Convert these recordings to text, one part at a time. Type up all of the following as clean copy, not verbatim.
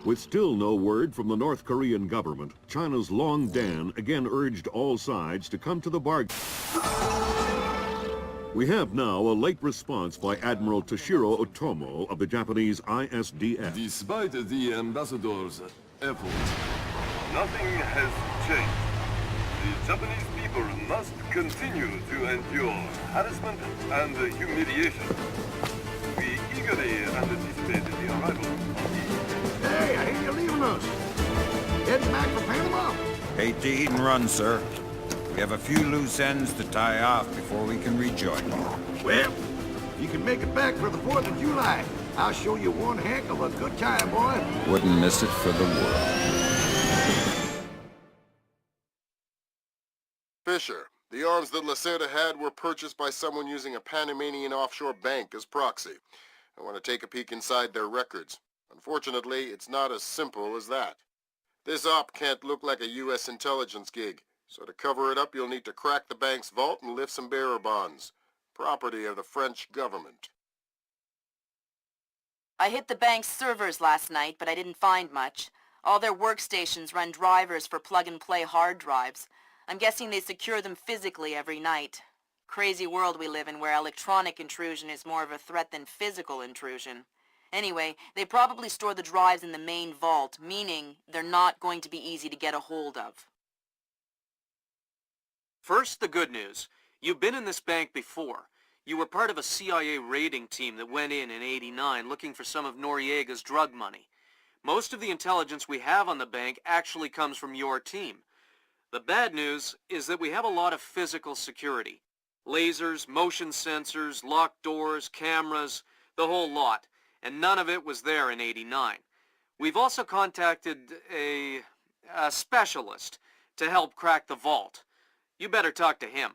With still no word from the North Korean government, China's Long Dan again urged all sides to come to the bargain. We have now a late response by Admiral Toshiro Otomo of the Japanese ISDF. Despite the ambassador's efforts, nothing has changed. The Japanese people must continue to endure harassment and humiliation. We eagerly anticipate the arrival of the... Hey, I hear you're leaving us. Heading back for Panama. Hate to eat and run, sir. We have a few loose ends to tie off before we can rejoin you. Well, if you can make it back for the 4th of July, I'll show you one heck of a good time, boy. Wouldn't miss it for the world. Fisher, the arms that Lacerda had were purchased by someone using a Panamanian offshore bank as proxy. I want to take a peek inside their records. Unfortunately, it's not as simple as that. This op can't look like a U.S. intelligence gig. So to cover it up, you'll need to crack the bank's vault and lift some bearer bonds. Property of the French government. I hit the bank's servers last night, but I didn't find much. All their workstations run drivers for plug-and-play hard drives. I'm guessing they secure them physically every night. Crazy world we live in where electronic intrusion is more of a threat than physical intrusion. Anyway, they probably store the drives in the main vault, meaning they're not going to be easy to get a hold of. First, the good news. You've been in this bank before. You were part of a CIA raiding team that went in '89 looking for some of Noriega's drug money. Most of the intelligence we have on the bank actually comes from your team. The bad news is that we have a lot of physical security. Lasers, motion sensors, locked doors, cameras, the whole lot. And none of it was there in '89. We've also contacted a specialist to help crack the vault. You better talk to him.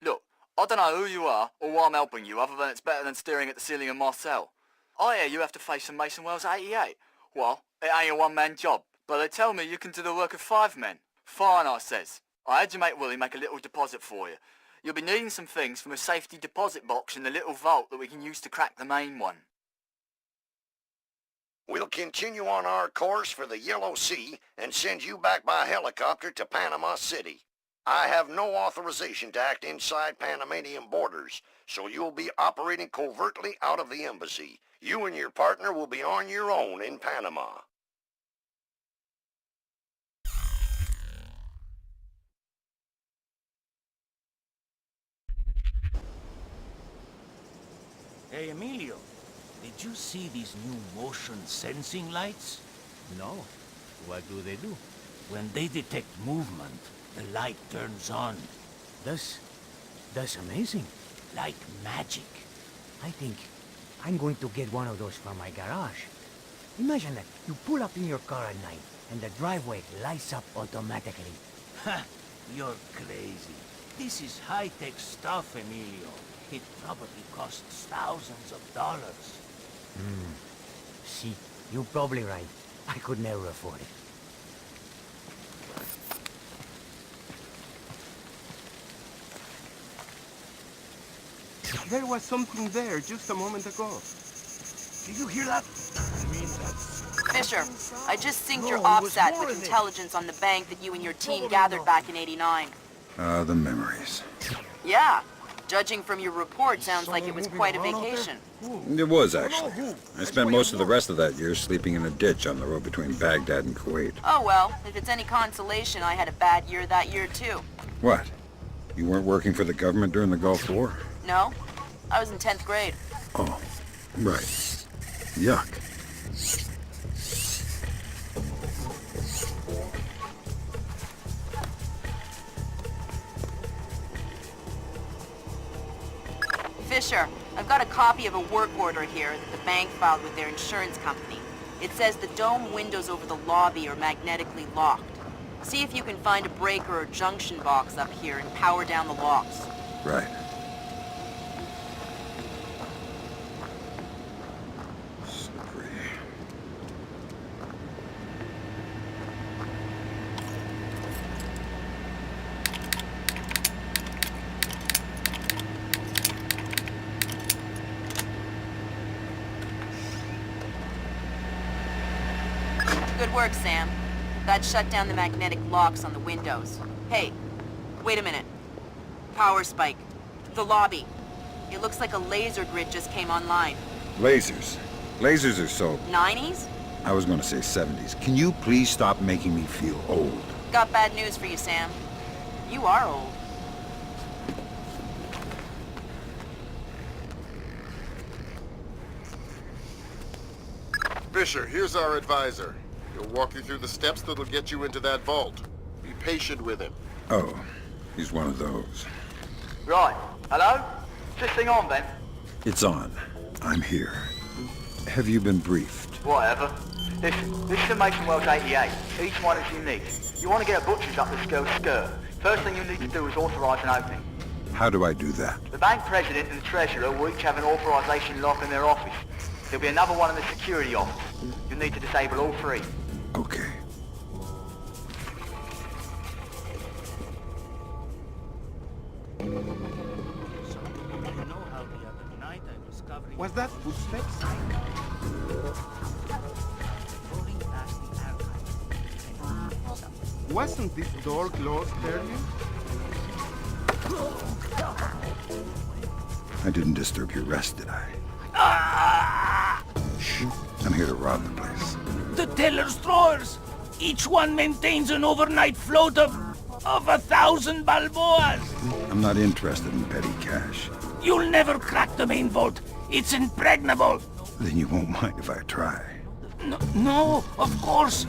Look, I don't know who you are or why I'm helping you, other than it's better than staring at the ceiling of my cell. I hear you have to face some Mason Wells 88. Well, it ain't a one-man job, but they tell me you can do the work of 5 men. Fine, I says. I had your mate Willie make a little deposit for you. You'll be needing some things from a safety deposit box in the little vault that we can use to crack the main one. We'll continue on our course for the Yellow Sea and send you back by helicopter to Panama City. I have no authorization to act inside Panamanian borders, so you'll be operating covertly out of the embassy. You and your partner will be on your own in Panama. Hey, Emilio, did you see these new motion sensing lights? No. What do? When they detect movement, the light turns on. That's amazing. Like magic. I think I'm going to get one of those from my garage. Imagine that. You pull up in your car at night, and the driveway lights up automatically. Ha! You're crazy. This is high-tech stuff, Emilio. It probably costs thousands of dollars. See, you're probably right. I could never afford it. There was something there just a moment ago. Did you hear that? I mean, that's... Fisher, I just synced your OPSAT with intelligence on the bank that you and your team gathered back in '89. The memories. Yeah. Judging from your report, sounds like it was quite a vacation. It was, actually. I spent most of the rest of that year sleeping in a ditch on the road between Baghdad and Kuwait. Oh well, if it's any consolation, I had a bad year that year too. What? You weren't working for the government during the Gulf War? No, I was in 10th grade. Oh, right. Yuck. Fisher, I've got a copy of a work order here that the bank filed with their insurance company. It says the dome windows over the lobby are magnetically locked. See if you can find a breaker or junction box up here and power down the locks. Right. Slippery. work, Sam. That shut down the magnetic locks on the windows. Hey, wait a minute. Power spike. The lobby. It looks like a laser grid just came online. Lasers. Lasers are so... 90s? I was gonna say 70s. Can you please stop making me feel old? Got bad news for you, Sam. You are old. Fisher, here's our advisor. He'll walk you through the steps that'll get you into that vault. Be patient with him. Oh, he's one of those. Right. Hello? Is this thing on, then? It's on. I'm here. Have you been briefed? Whatever. This is the Mason Wells 88. Each one is unique. You want to get a butcher's up the skirt. First thing you need to do is authorize an opening. How do I do that? The bank president and the treasurer will each have an authorization lock in their office. There'll be another one in the security office. You'll need to disable all three. Okay. So, you know how the other night I was covering... Was that footsteps? Rolling past the archive. Wasn't this door closed earlier? I didn't disturb your rest, did I? Shh. I'm here to rob the place. The teller's drawers! Each one maintains an overnight float of 1,000 balboas! I'm not interested in petty cash. You'll never crack the main vault. It's impregnable. Then you won't mind if I try. No, of course.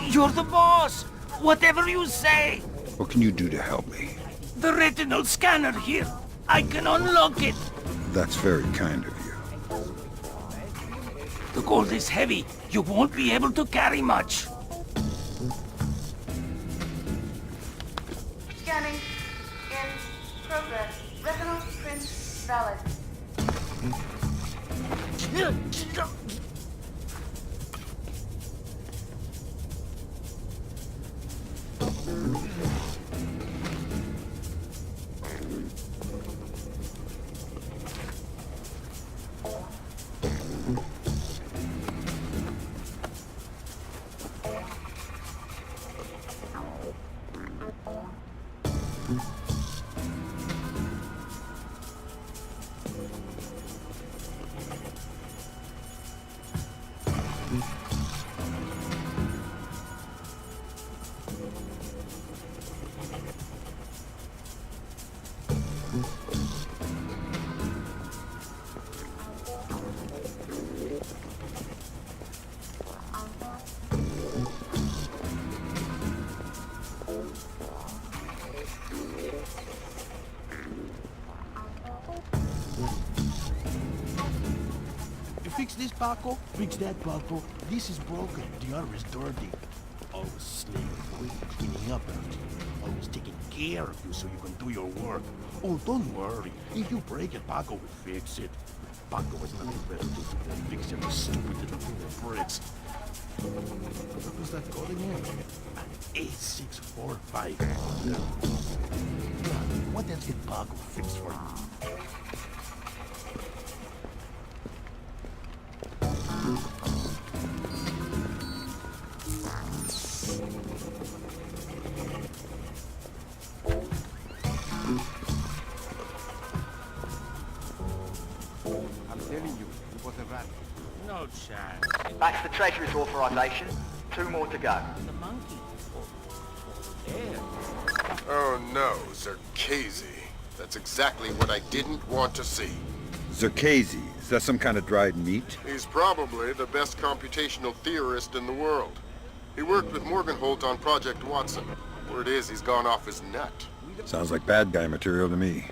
You're the boss. Whatever you say. What can you do to help me? The retinal scanner here. I can unlock it. That's very kind of you. The gold is heavy. You won't be able to carry much. Scanning. In progress. Retinal print valid. Fix this, Paco. Fix that, Paco. This is broken. The other is dirty. Always slaving for you, cleaning up after you. Always taking care of you so you can do your work. Oh, don't worry. If you break it, Paco will fix it. Paco has nothing better to do than fix every stupid little thing that breaks. What was that code again? 8645. What else did Paco fix for you? No chance. That's the treasurer's authorization. 2 more to go. The monkey. There. Oh no, Zherkezi. That's exactly what I didn't want to see. Zherkezi, is that some kind of dried meat? He's probably the best computational theorist in the world. He worked with Morgenholt on Project Watson. Word is he's gone off his nut. Sounds like bad guy material to me.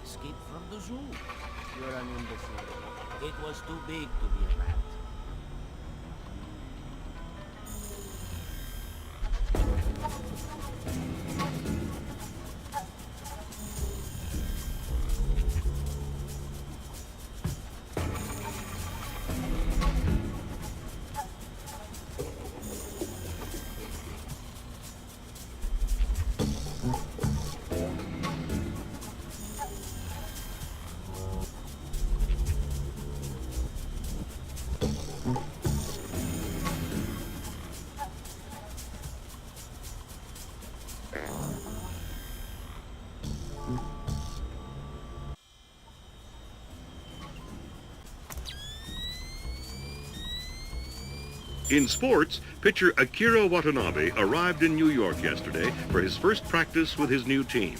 Escaped from the zoo. You're an imbecile. It was too big to be a rat. In sports, pitcher Akira Watanabe arrived in New York yesterday for his first practice with his new team.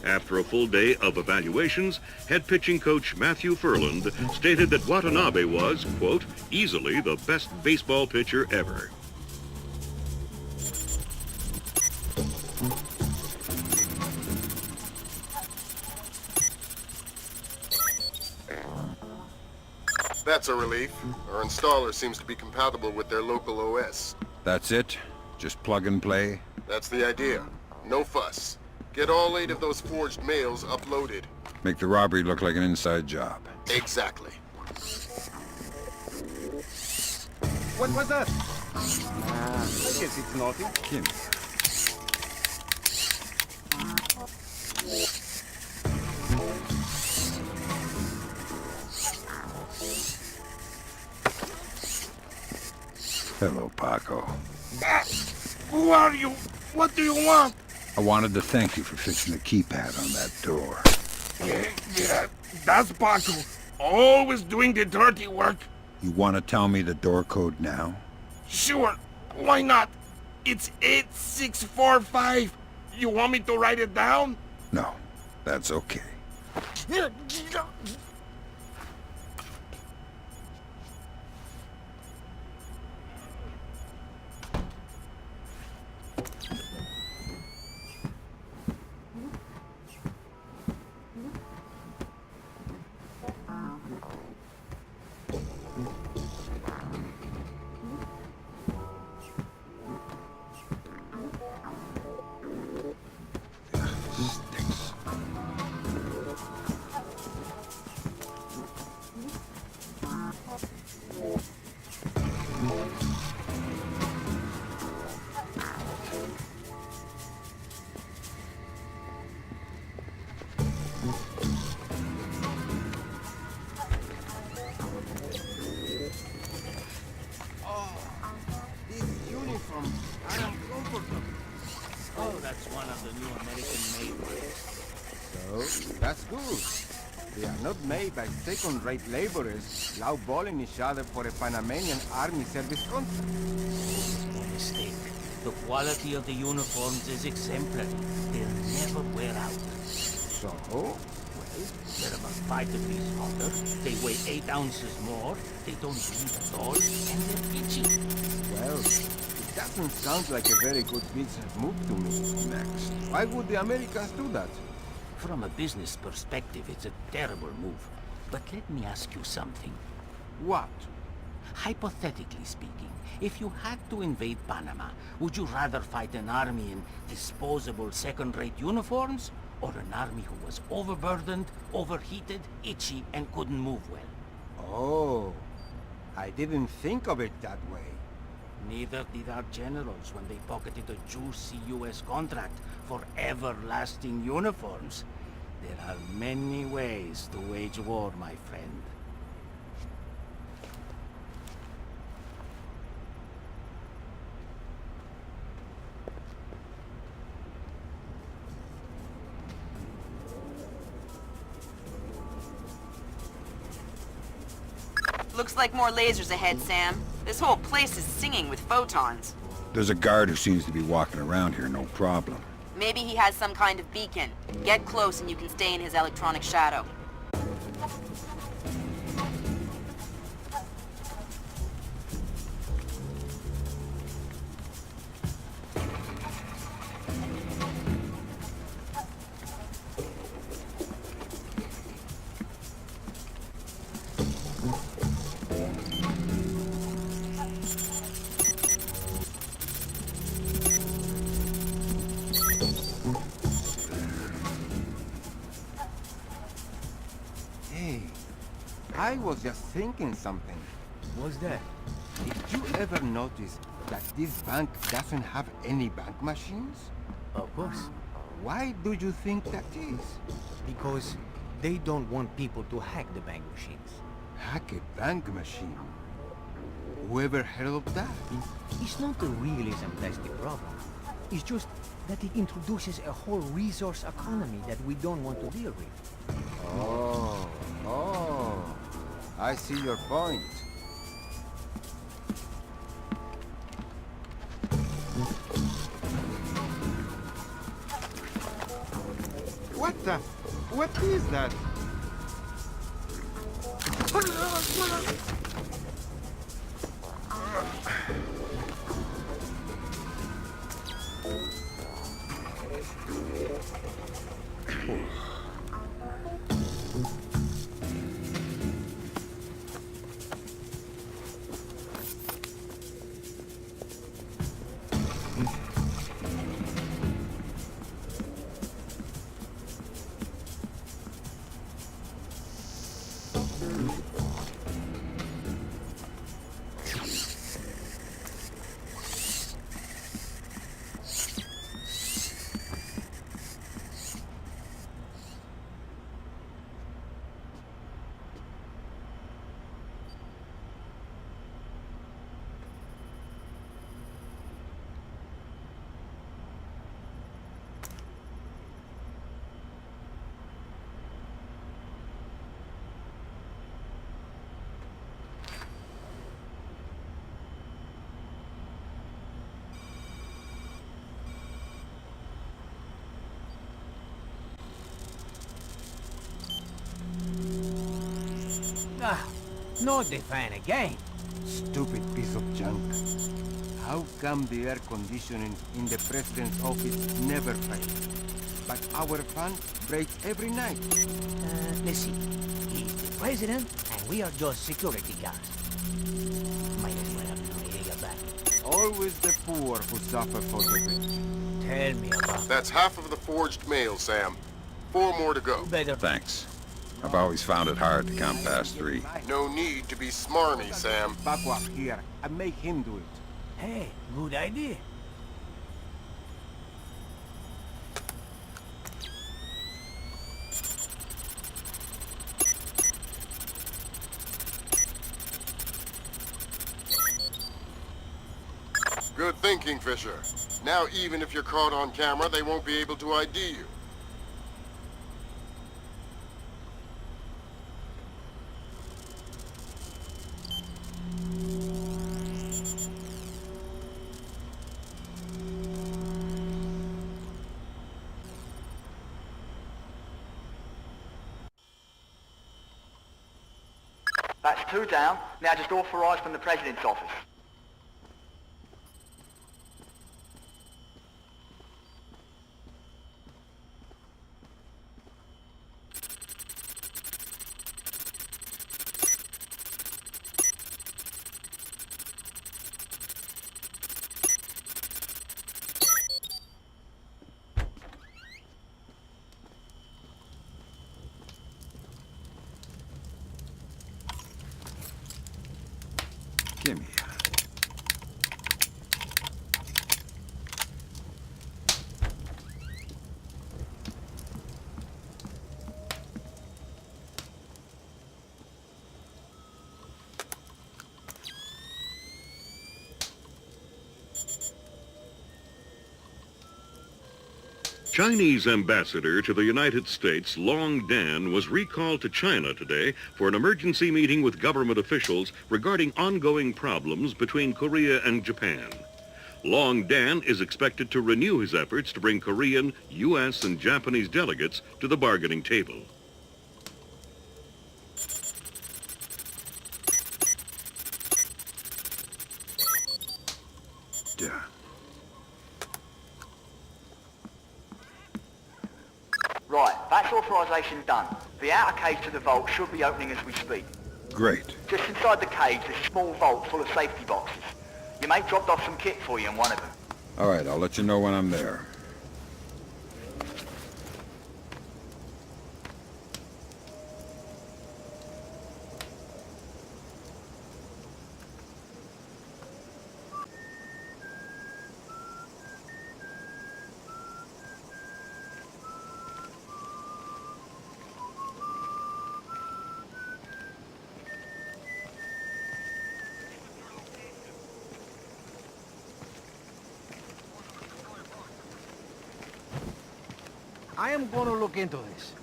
After a full day of evaluations, head pitching coach Matthew Furland stated that Watanabe was, quote, easily the best baseball pitcher ever. That's a relief. Our installer seems to be compatible with their local OS. That's it? Just plug and play? That's the idea. No fuss. Get all 8 of those forged mails uploaded. Make the robbery look like an inside job. Exactly. What was that? I guess it's nothing. Kim. Hello, Paco. Who are you? What do you want? I wanted to thank you for fixing the keypad on that door. Yeah, that's Paco. Always doing the dirty work. You want to tell me the door code now? Sure, why not? It's 8645. You want me to write it down? No, that's okay. Oh, that's one of the new American-made ones. So, that's good. They are not made by second-rate laborers lowballing each other for a Panamanian army service contract. No mistake. The quality of the uniforms is exemplary. They'll never wear out. So? Well, they're about 5 degrees hotter, they weigh 8 ounces more, they don't bleed at all, and they're itchy. Well, it doesn't sound like a very good business move to me. Next. Why would the Americans do that? From a business perspective, it's a terrible move. But let me ask you something. What? Hypothetically speaking, if you had to invade Panama, would you rather fight an army in disposable second-rate uniforms, or an army who was overburdened, overheated, itchy, and couldn't move well? Oh, I didn't think of it that way. Neither did our generals when they pocketed a juicy U.S. contract for everlasting uniforms. There are many ways to wage war, my friend. Looks like more lasers ahead, Sam. This whole place is singing with photons. There's a guard who seems to be walking around here, no problem. Maybe he has some kind of beacon. Get close and you can stay in his electronic shadow. I was just thinking something. What's that? Did you ever notice that this bank doesn't have any bank machines? Of course. Why do you think that is? Because they don't want people to hack the bank machines. Hack a bank machine? Whoever heard of that? It's not the realism that's the problem. It's just that it introduces a whole resource economy that we don't want to deal with. Oh, I see your point. What is that? Ah, not the fan again. Stupid piece of junk. How come the air conditioning in the president's office never fails? But our fan breaks every night. Let's see. He's the president, and we are just security guards. Might as well have Noriega back. Always the poor who suffer for the rich. Tell me about it. That's half of the forged mail, Sam. 4 more to go. Better. Thanks. I've always found it hard to count past 3. No need to be smarmy, Sam. Paco up here and make him do it. Hey, good idea. Good thinking, Fisher. Now even if you're caught on camera, they won't be able to ID you. That's 2 down. Now just authorised from the President's office. Gimme. Chinese ambassador to the United States, Long Dan, was recalled to China today for an emergency meeting with government officials regarding ongoing problems between Korea and Japan. Long Dan is expected to renew his efforts to bring Korean, U.S., and Japanese delegates to the bargaining table. Yeah. Right, that's authorisation done. The outer cage to the vault should be opening as we speak. Great. Just inside the cage, there's a small vault full of safety boxes. Your mate dropped off some kit for you in one of them. All right, I'll let you know when I'm there. I am gonna look into this.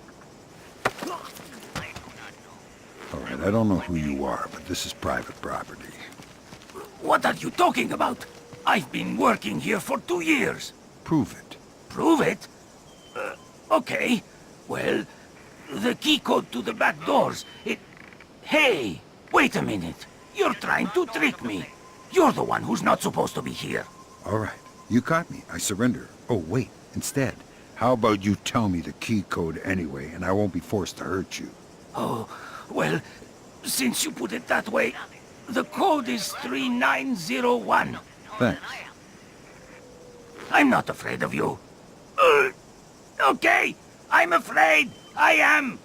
All right, I don't know who you are, but this is private property. What are you talking about? I've been working here for 2 years. Prove it. Prove it? Okay. Well, the key code to the back doors, it... Hey, wait a minute. You're trying to trick me. You're the one who's not supposed to be here. All right, you caught me. I surrender. Oh, wait, instead, how about you tell me the key code anyway, and I won't be forced to hurt you? Oh, well, since you put it that way, the code is 3901. Thanks. I'm not afraid of you. Okay, I'm afraid. I am.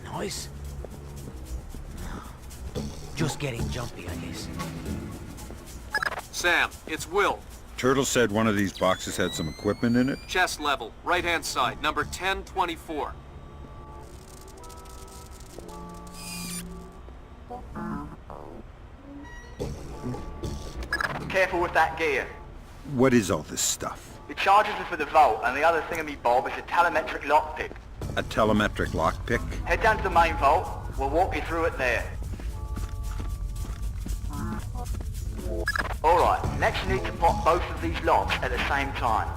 Noise? Just getting jumpy, I guess. Sam, it's Will. Turtle said one of these boxes had some equipment in it? Chest level, right-hand side, number 1024. Careful with that gear. What is all this stuff? The charges are for the vault, and the other thingamy-bob is a telemetric lockpick. A telemetric lockpick? Head down to the main vault. We'll walk you through it there. Alright, next you need to pop both of these locks at the same time.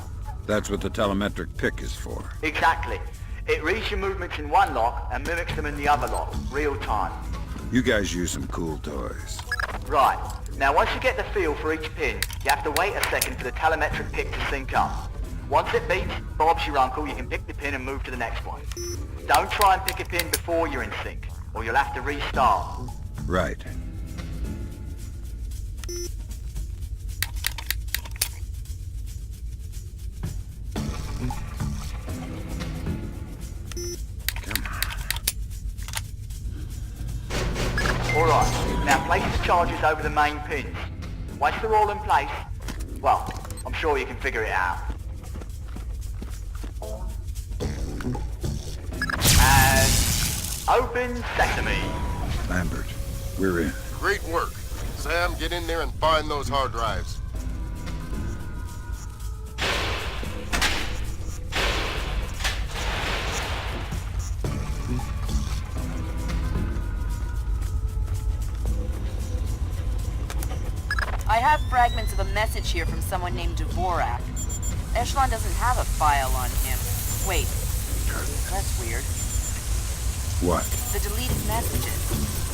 That's what the telemetric pick is for. Exactly. It reads your movements in one lock and mimics them in the other lock, real time. You guys use some cool toys. Right. Now once you get the feel for each pin, you have to wait a second for the telemetric pick to sync up. Once it beeps, Bob's your uncle, you can pick the pin and move to the next one. Don't try and pick a pin before you're in sync, or you'll have to restart. Right. Alright, now place the charges over the main pins. Once they're all in place, well, I'm sure you can figure it out. And open sesame. Lambert, we're in. Great work. Sam, get in there and find those hard drives. I have fragments of a message here from someone named Dvorak. Echelon doesn't have a file on him. Wait, that's weird. What? The deleted messages.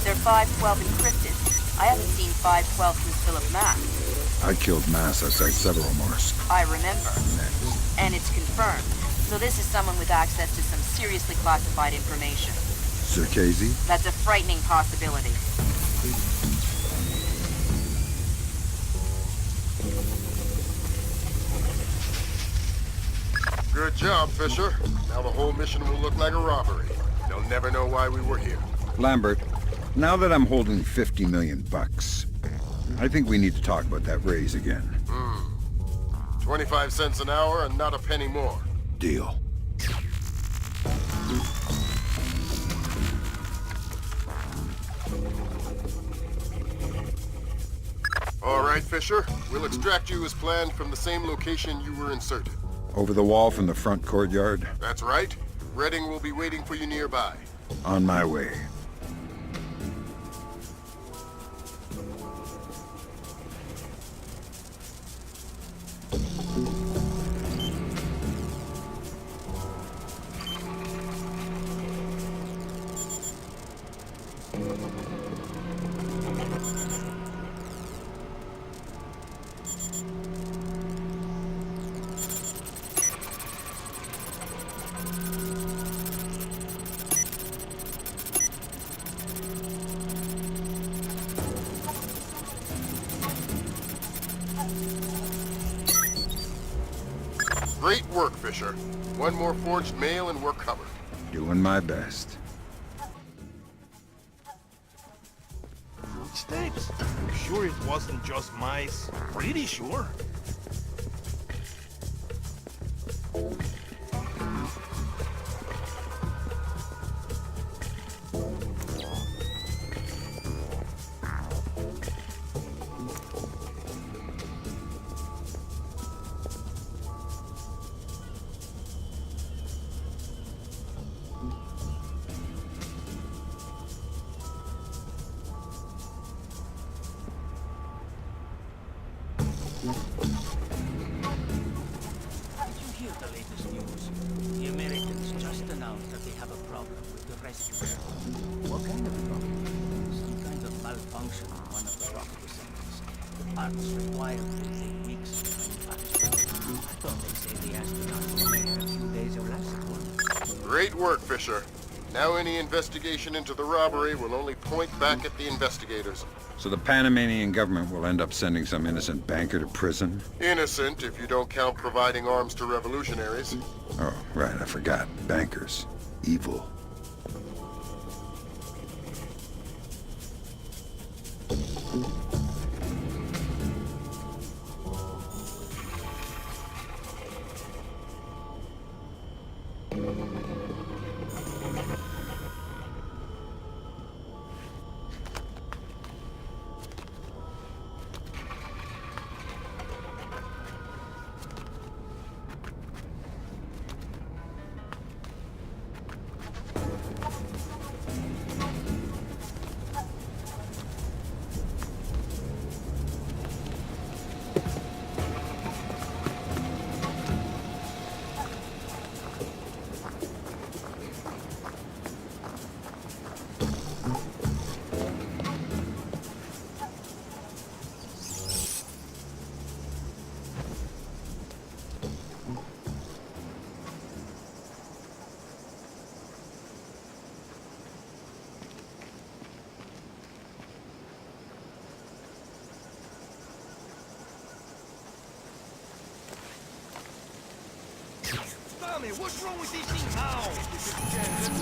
They're 512 encrypted. I haven't seen 512 since Philip Mack. I killed Mass outside Severomorsk. I remember. And it's confirmed. So this is someone with access to some seriously classified information. Zherkezi? That's a frightening possibility. Good job, Fisher. Now the whole mission will look like a robbery. They'll never know why we were here. Lambert, now that I'm holding 50 million bucks, I think we need to talk about that raise again. 25 cents an hour and not a penny more. Deal. All right, Fisher. We'll extract you as planned from the same location you were inserted. Over the wall from the front courtyard? That's right. Redding will be waiting for you nearby. On my way. Great work, Fisher. One more forged mail and we're covered. Doing my best. Footsteps? You sure it wasn't just mice? Pretty sure. Did you hear the latest news? The Americans just announced that they have a problem with the rescue. What kind of problem? Some kind of malfunction in one of the rock descendants. The parts required will take weeks to manufacture. I thought they said the astronauts were here a few days or less ago. Great work, Fisher. Now any investigation into the robbery will only point back at the investigators. So the Panamanian government will end up sending some innocent banker to prison? Innocent, if you don't count providing arms to revolutionaries. Oh, right, I forgot. Bankers. Evil. What's wrong with this thing now?